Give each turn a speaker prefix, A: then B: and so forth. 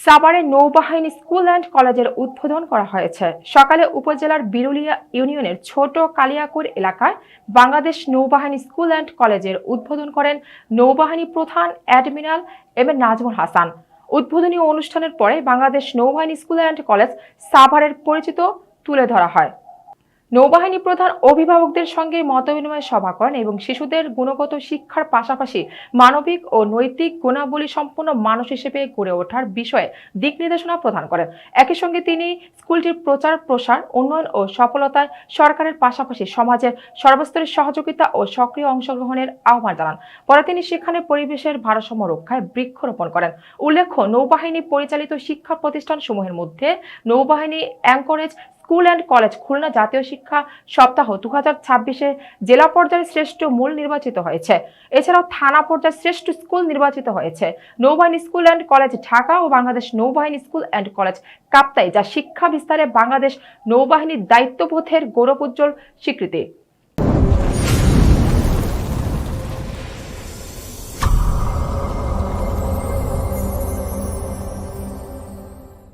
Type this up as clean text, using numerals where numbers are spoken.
A: সাভারে নৌবাহিনী school and কলেজের উদ্বোধন করা হয়েছে। সকালে উপজেলার বিরুলিয়া ইউনিয়নের ছোট কালিয়াকুর এলাকায় বাংলাদেশ নৌবাহিনী স্কুল অ্যান্ড কলেজের উদ্বোধন করেন নৌবাহিনী প্রধান admiral M A Nazmul Hasan. উদ্বোধনী অনুষ্ঠানের পরে বাংলাদেশ নৌবাহিনী স্কুল অ্যান্ড কলেজ সাভারের পরিচিত তুলে ধরা হয়। নৌবাহিনী প্রধান অভিভাবকদের সঙ্গে মতবিনিময় সভা করেন এবং শিশুদের গুণগত শিক্ষার পাশাপাশি মানবিক ও নৈতিক গুণাবলী সম্পন্ন মানুষ হিসেবে গড়ে ওঠার বিষয়ে দিক নির্দেশনা প্রদান করেন। একই সঙ্গে তিনি স্কুলটির প্রচার প্রসার, উন্নয়ন ও সফলতায় সরকারের পাশাপাশি সমাজের সর্বস্তরের সহযোগিতা ও সক্রিয় অংশগ্রহণের আহ্বান জানান। পরে তিনি সেখানে পরিবেশের ভারসাম্য রক্ষায় বৃক্ষরোপণ করেন। উল্লেখ্য, নৌবাহিনী পরিচালিত শিক্ষা প্রতিষ্ঠানসমূহের মধ্যে নৌবাহিনী anchorage school and college Khulna জাতীয় শিক্ষা সপ্তাহ 2026-এ জেলা পর্যায়ে শ্রেষ্ঠ মূল নির্বাচিত হয়েছে। এছাড়াও থানা পর্যায়ে শ্রেষ্ঠ স্কুল নির্বাচিত হয়েছে নৌবাহিনী স্কুল অ্যান্ড কলেজ ঢাকা ও বাংলাদেশ নৌবাহিনী স্কুল অ্যান্ড কলেজ কাপ্তাই, যা শিক্ষা বিস্তারে বাংলাদেশ নৌবাহিনীর দায়িত্ববোধের গৌরবোজ্জ্বল স্বীকৃতি।